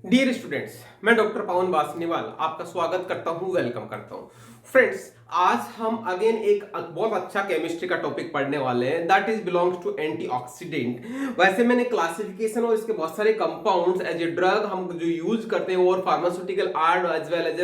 Dear students, मैं doctor पवन बासनीवाल आपका स्वागत करता हूं, वेलकम करता हूं। फ्रेंड्स, आज हम अगेन एक बहुत अच्छा केमिस्ट्री का टॉपिक पढ़ने वाले हैं, that is belongs to antioxidant. वैसे मैंने क्लासिफिकेशन और इसके बहुत सारे कंपाउंड्स एज ए ड्रग हम जो यूज करते हैं और pharmaceutical art as well as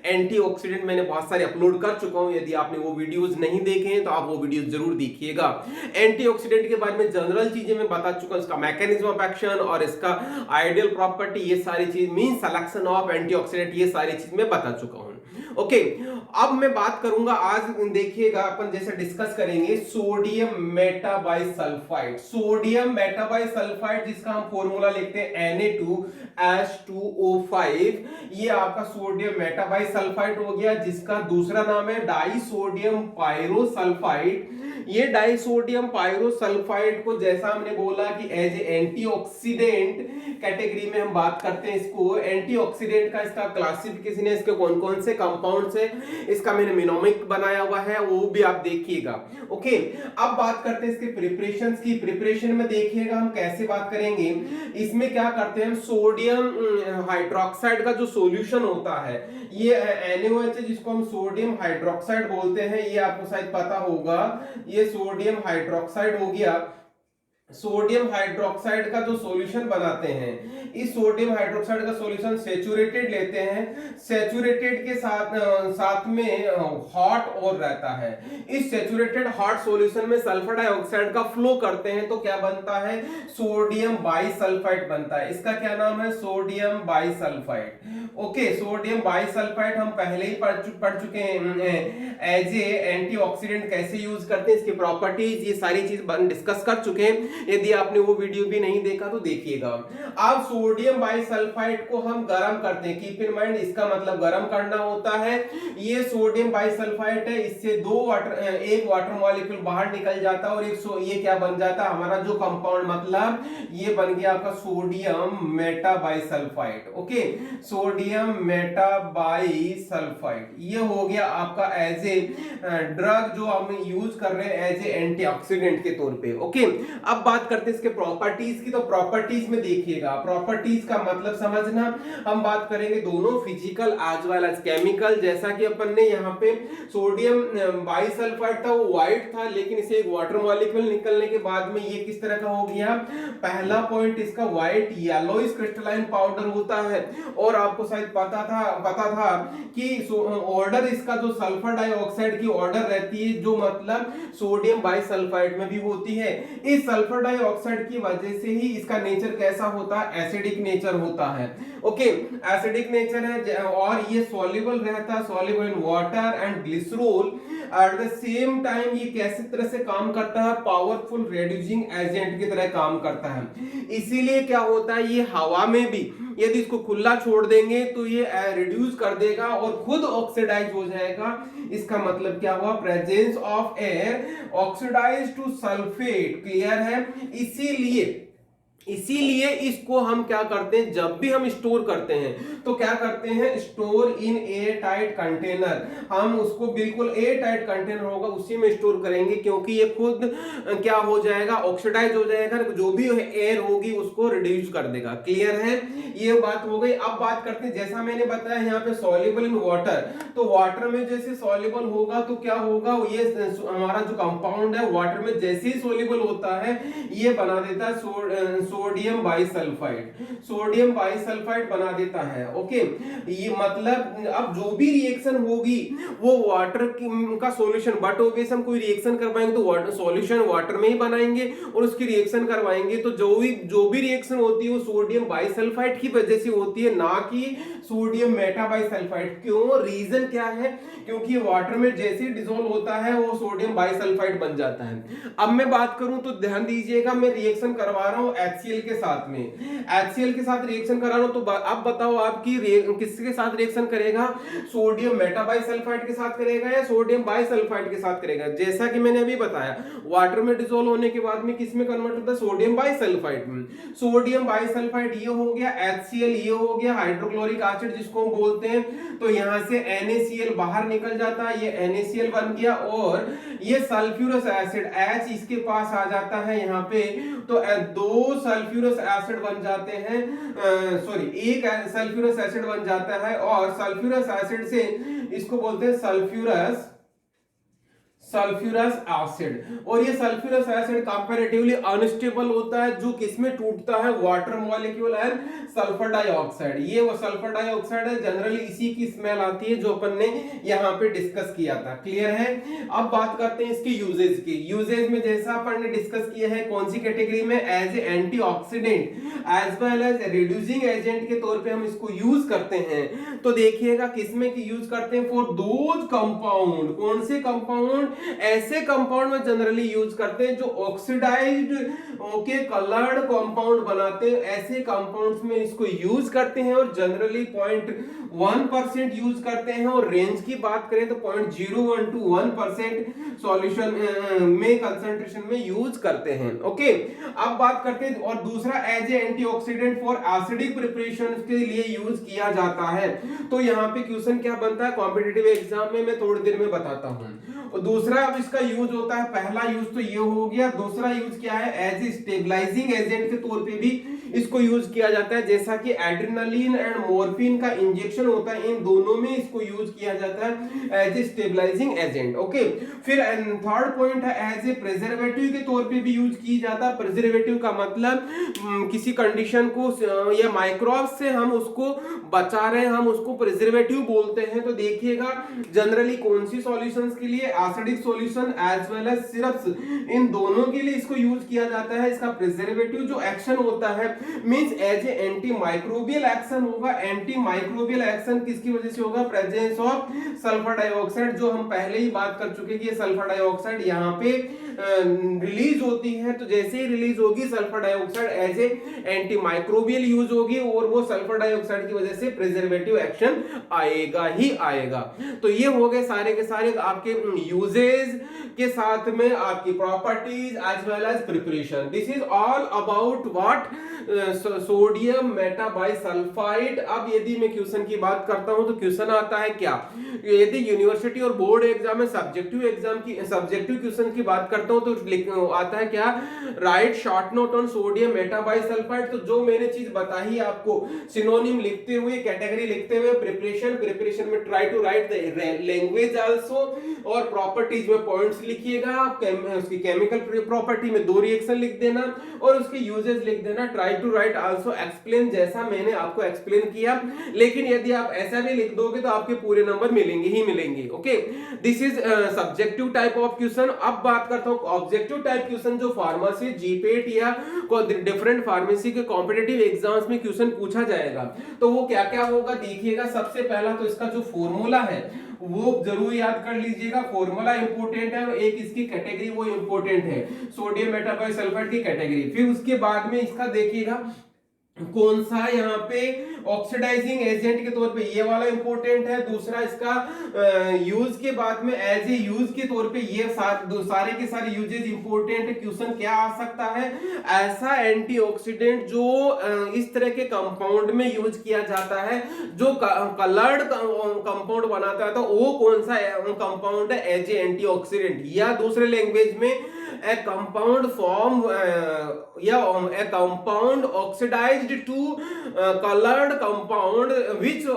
antioxidant मैंने बहुत सारे अपलोड कर चुका हूं। यदि आपने वो वीडियोस नहीं देखे हैं तो आप वो वीडियोस जरूर देखिएगा। एंटीऑक्सीडेंट के बारे में जनरल चीजें मैं बता चुका हूं, इसका मैकेनिज्म ऑफ एक्शन और इसका आइडियल प्रॉपर्टी, ये सारी चीज मीन सिलेक्शन ऑफ एंटीऑक्सीडेंट, ये सारी चीज मैं बता चुका हूं। ओके, अब मैं बात करूंगा, आज देखिएगा अपन जैसे डिस्कस करेंगे सोडियम मेटाबाइसल्फाइड। सोडियम मेटाबाइसल्फाइड जिसका हम फॉर्मूला लिखते हैं Na2H2O5, ये आपका सोडियम मेटाबाइसल्फाइड हो गया, जिसका दूसरा नाम है डाइसोडियम पायरोसल्फाइड। ये डाइसोडियम पायरोसल्फाइड को जैसा हमने बोला कि एज एंटीऑक्सीडेंट कैटेगरी में हम बात करते हैं इसको। एंटीऑक्सीडेंट का इसका क्लासिफिकेशन है, इसके कौन कौन से कंपाउंड्स है, इसका मैंने मिनोमिक बनाया हुआ है, वो भी आप देखिएगा। ओके, अब बात करते हैं इसके प्रिपरेशंस की। प्रिपरेशन में देखिएगा हम कैसे बात करेंगे। इसमें क्या करते हैं हम, सोडियम हाइड्रोक्साइड का जो सॉल्यूशन होता है, ये NaOH है, जिसको हम सोडियम हाइड्रोक्साइड बोलते हैं, ये आपको शायद पता होगा। ये सोडियम हाइड्रोक्साइड हो गया। सोडियम हाइड्रोक्साइड का जो सॉल्यूशन बनाते हैं, इस सोडियम हाइड्रोक्साइड का सॉल्यूशन सैचुरेटेड लेते हैं। सैचुरेटेड के साथ में हॉट और रहता है। इस सैचुरेटेड हॉट सॉल्यूशन में सल्फर डाइऑक्साइड का फ्लो करते हैं तो क्या बनता है, सोडियम बाइसल्फाइड बनता है। इसका क्या नाम है, sodium bisulphide. Okay, sodium bisulphide हम पहले ही पढ़ चुके हैं एज ए एंटीऑक्सीडेंट कैसे यूज करते हैं, इसकी प्रॉपर्टीज, ये सारी चीज डिस्कस कर चुके हैं। यदि आपने वो वीडियो भी नहीं देखा तो देखिएगा। अब सोडियम बाइसल्फाइड को हम गर्म करते हैं, कीप इन माइंड इसका मतलब गर्म करना होता है। ये सोडियम बाइसल्फाइड है, इससे एक वाटर मॉलिक्यूल बाहर निकल जाता है और ये क्या बन जाता है, हमारा जो कंपाउंड, मतलब ये बन गया आपका sodium metabisulphide. Okay, sodium metabisulphide ये हो गया आपका एज ए ड्रग जो हम यूज कर रहे हैं एज ए एंटीऑक्सीडेंट के तौर पे। ओके, अब बात करते हैं इसके प्रॉपर्टीज की। तो प्रॉपर्टीज में देखिएगा, प्रॉपर्टीज का मतलब समझना, हम बात करेंगे दोनों physical as well as chemical. जैसा कि अपन ने यहाँ पे सोडियम बाइसल्फाइड था, वो व्हाइट था, लेकिन इसे एक वाटर मॉलिक्यूल निकलने के बाद में ये किस तरह का हो गया। पहला पॉइंट इसका व्हाइट येलोइश क्रिस्टलाइन पाउडर होता है। और आपको शायद पता था कि ऑर्डर इसका जो सल्फर डाइऑक्साइड की ऑर्डर रहती है, जो मतलब सोडियम बाइसल्फाइड में भी होती है। इस सल्फर डाइऑक्साइड की वजह से ही इसका नेचर कैसा होता है, एसिडिक नेचर होता है। ओके, एसिडिक नेचर है और ये सॉल्युबल रहता है, soluble in water and glycerol. At the same time ये कैसे तरह से काम करता है, पावरफुल रिड्यूसिंग एजेंट की तरह काम करता है। इसीलिए क्या होता है, ये हवा में भी यदि इसको खुला छोड़ देंगे तो ये रिड्यूस कर देगा और खुद ऑक्सीडाइज हो जाएगा। इसका मतलब क्या हुआ, presence of air oxidise to sulphate. Clear है। इसीलिए इसको हम क्या करते हैं, जब भी हम स्टोर करते हैं तो क्या करते हैं, store in air tight container. हम उसको बिल्कुल एयर टाइट कंटेनर होगा उसी में स्टोर करेंगे, क्योंकि ये खुद क्या हो जाएगा, ऑक्सीडाइज हो जाएगा, जो भी एयर होगी उसको रिड्यूस कर देगा। क्लियर है, ये बात हो गई। अब बात करते हैं, जैसा मैंने बताया यहाँ पे सॉल्युबल इन वाटर, तो वाटर में जैसे सॉल्युबल होगा तो क्या होगा, ये हमारा जो कंपाउंड है वाटर में जैसे ही सॉल्युबल होता है ये बना देता है सोडियम बाइसल्फाइड बना देता है। ओके, ये मतलब अब जो भी रिएक्शन होगी वो वाटर का सॉल्यूशन, बट ऑब्वियस हम कोई रिएक्शन करवाएंगे तो सॉल्यूशन वाटर में ही बनाएंगे और उसकी रिएक्शन करवाएंगे, तो जो भी रिएक्शन होती है वो सोडियम बाइसल्फाइड की वजह से होती है, ना कि सोडियम मेटाबाइसल्फाइड। क्यों, रीजन क्या है, क्योंकि वाटर में जैसे ही डिसॉल्व होता है वो सोडियम बाइसल्फाइड बन जाता है। अब मैं बात करूं तो ध्यान दीजिएगा, मैं रिएक्शन करवा रहा हूं HCl के साथ में, HCl के साथ रिएक्शन करा रहा हूं, तो अब बताओ आपकी किसके साथ रिएक्शन करेगा, सोडियम मेटाबाइसल्फाइड के साथ करेगा या सोडियम बाइसल्फाइड के साथ करेगा। जैसा कि मैंने अभी बताया, वाटर में डिसॉल्व होने के बाद में किस में कन्वर्ट होता है, सोडियम बाइसल्फाइड में। सोडियम बाइसल्फाइड ये हो गया, HCl ये हो गया, हाइड्रोक्लोरिक एसिड जिसको हम बोलते हैं, तो यहां से NaCl बाहर निकल जाता है, ये NaCl बन गया, और ये सल्फ्यूरस एसिड H इसके पास आ जाता है यहाँ पे, तो दो सल्फ्यूरस एसिड बन जाते हैं, सॉरी एक सल्फ्यूरस एसिड बन जाता है और सल्फ्यूरस एसिड से इसको बोलते हैं सल्फ्यूरस एसिड। और ये सल्फ्यूरस एसिड कंपैरेटिवली अनस्टेबल होता है, जो किसमें टूटता है, water molecule and sulphur dioxide. ये वो सल्फर डाइऑक्साइड है, जनरली इसी की स्मेल आती है जो अपन ने यहाँ पे डिस्कस किया था। क्लियर है? अब बात करते हैं इसके यूजेज की। यूजेज में जैसा अपन ने डिस्कस किया है कौन सी कैटेगरी में, as a antioxidant as well as reducing agent के तौर पे हम इसको यूज करते हैं। तो देखिएगा किसमें की यूज करते हैं, फॉर दोज कंपाउंड। कौन से कंपाउंड, ऐसे कंपाउंड में जनरली यूज करते हैं जो ऑक्सीडाइज्ड ओके कलर्ड कंपाउंड बनाते हैं, ऐसे कंपाउंड्स में इसको यूज करते हैं और जनरली 0.1% यूज करते हैं। और रेंज की बात करें तो 0.01 to 1% सॉल्यूशन में कंसंट्रेशन में यूज करते हैं। ओके, अब बात करते हैं और दूसरा as a antioxidant for acidic preparation के लिए यूज किया जाता है। तो यहाँ पे क्वेश्चन क्या बनता है कॉम्पिटिटिव एग्जाम में, मैं थोड़ी देर में बताता हूँ। और दूसरा अब इसका यूज होता है, पहला यूज तो ये हो गया, दूसरा यूज क्या है, एज ए स्टेबलाइजिंग एजेंट के तौर पे भी इसको यूज किया जाता है। जैसा कि एड्रेनालिन एंड मॉर्फिन का इंजेक्शन होता है, इन दोनों में इसको यूज किया जाता है as a stabilising agent. Okay, फिर थर्ड पॉइंट है एज ए प्रिजर्वेटिव के तौर पे भी यूज की जाता है। प्रिजर्वेटिव का मतलब किसी कंडीशन को या माइक्रोब से हम उसको बचा रहे हैं, हम उसको प्रिजर्वेटिव बोलते हैं। तो देखिएगा जनरली कौन सी सॉल्यूशंस के लिए, acidic solution as well as syrups, इन दोनों के लिए इसको यूज किया जाता है। इसका प्रिजर्वेटिव जो एक्शन होता है means as a antimicrobial action होगा। एंटी माइक्रोबियल एक्शन किसकी वजह से होगा, प्रेजेंस ऑफ सल्फर डाइऑक्साइड, जो हम पहले ही बात कर चुके कि सल्फर डाइऑक्साइड यहाँ पे रिलीज होती है। तो जैसे ही रिलीज होगी sulphur dioxide as a antimicrobial use होगी और वो सल्फर डाइऑक्साइड की वजह से प्रिजर्वेटिव एक्शन आएगा ही आएगा। तो ये हो गए सारे के सारे आपके यूजेज के साथ में आपकी properties as well as preparation. This is all about what, sodium metabisulphite. अब यदि मैं क्वेश्चन की बात करता हूं तो क्वेश्चन आता है क्या, यदि यूनिवर्सिटी और बोर्ड एग्जाम में सब्जेक्टिव क्वेश्चन की बात करता हूं तो आता है क्या, write short note on sodium metabisulphite. तो जो मैंने चीज बताई आपको, सिनोनिम लिखते हुए, कैटेगरी लिखते हुए, प्रिपरेशन में try to write the language also, और प्रॉपर्टीज में पॉइंट्स लिखिएगा। उसकी केमिकल प्रॉपर्टी में 2 रिएक्शन लिख देना और उसके यूजेस लिख देना। Try to write also explain, जैसा मैंने आपको एक्सप्लेन किया। लेकिन यदि आप ऐसा भी लिख दोगे तो आपके पूरे नंबर मिलेंगे ही मिलेंगे। Okay, this is subjective type of question. अब बात करता हूं ऑब्जेक्टिव टाइप क्वेश्चन, जो फार्मेसी जीपेट या डिफरेंट फार्मेसी के कॉम्पिटिटिव एग्जाम्स में क्वेश्चन पूछा जाएगा। तो वो क्या क्या होगा देखिएगा। सबसे पहला तो इसका जो फॉर्मूला है वो जरूर याद कर लीजिएगा। फॉर्मूला इंपोर्टेंट है, एक इसकी कैटेगरी वो इंपोर्टेंट है, सोडियम मेटाबाइसल्फाइड की कैटेगरी। फिर उसके बाद में इसका देखिएगा कौन सा यहाँ पे ऑक्सीडाइजिंग एजेंट के तौर पे, ये वाला इंपॉर्टेंट है। दूसरा इसका यूज के बाद में एज ए यूज के तौर पे ये सारे के सारे यूजेज इंपॉर्टेंट है। क्वेश्चन क्या आ सकता है, ऐसा एंटीऑक्सीडेंट जो इस तरह के कंपाउंड में यूज किया जाता है जो कलर्ड कंपाउंड बनाता है, तो वो कौन सा कंपाउंड है एज ए एंटीऑक्सीडेंट। या दूसरे लैंग्वेज में a compound form या a compound oxidized to colored compound which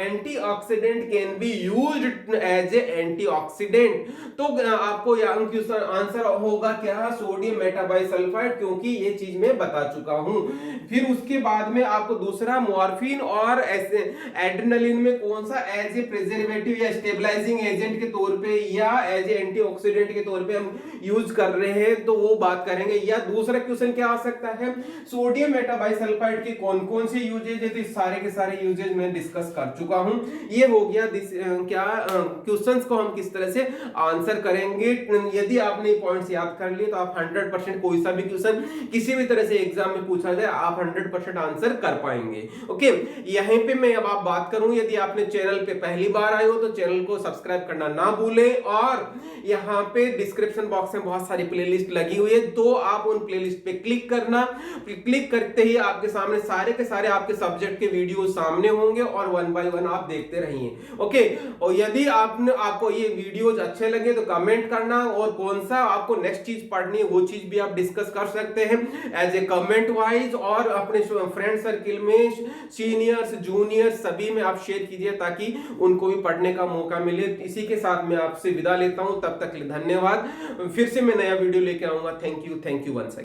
antioxidant can be used as a antioxidant। तो आपको यहाँ क्वेश्चन आंसर होगा क्या, सोडियम मेटाबाइसल्फाइड, क्योंकि ये चीज मैं बता चुका हूं। फिर उसके बाद में आपको दूसरा मॉर्फिन और एड्रेनालिन में कौन सा एज ए प्रिजर्वेटिव या स्टेबलाइजिंग एजेंट के तौर पे या एज ए एंटीऑक्सीडेंट के तौर पे हम यूज कर रहे हैं, तो वो बात करेंगे। या दूसरा क्वेश्चन क्या आ सकता है, सोडियम मेटाबाइसल्फाइड के कौन कौन से यूजेज है, तो सारे के सारे यूजेज मैं डिस्कस कर चुका हूं। ये हो गया क्या क्वेश्चंस को हम किस तरह से आंसर करेंगे। यदि आपने पॉइंट्स याद कर लिए तो आप 100% कोई सा भी क्वेश्चन किसी भी तरह से एग्जाम में पूछा जाए आप 100% आंसर कर पाएंगे। ओके, यहीं पे मैं अब आप बात करूं, यदि आपने चैनल पे पहली बार आए हो तो चैनल को सब्सक्राइब करना ना भूलें, और यहाँ पे डिस्क्रिप्शन बॉक्स में बहुत सारी प्लेलिस्ट लगी हुई है, तो आप उन प्लेलिस्ट पे क्लिक करना। क्लिक करते ही आपके सामने सारे के सारे आपके सब्जेक्ट के वीडियो सामने होंगे और वन बाय वन आप देखते रहिए। ओके, और यदि आपको ये वीडियोज अच्छे लगे तो कमेंट करना, और कौन सा आपको नेक्स्ट चीज पढ़नी है वो चीज भी आप डिस्कस कर सकते हैं एज ए कमेंट वाइज, और अपने फ्रेंड सर्किल में सीनियर्स जूनियर्स सभी में आप शेयर कीजिए ताकि उनको भी पढ़ने का मौका मिले। इसी के साथ मैं आपसे विदा लेता हूं, तब तक धन्यवाद। फिर से मैं नया वीडियो लेके आऊंगा। Thank you once again.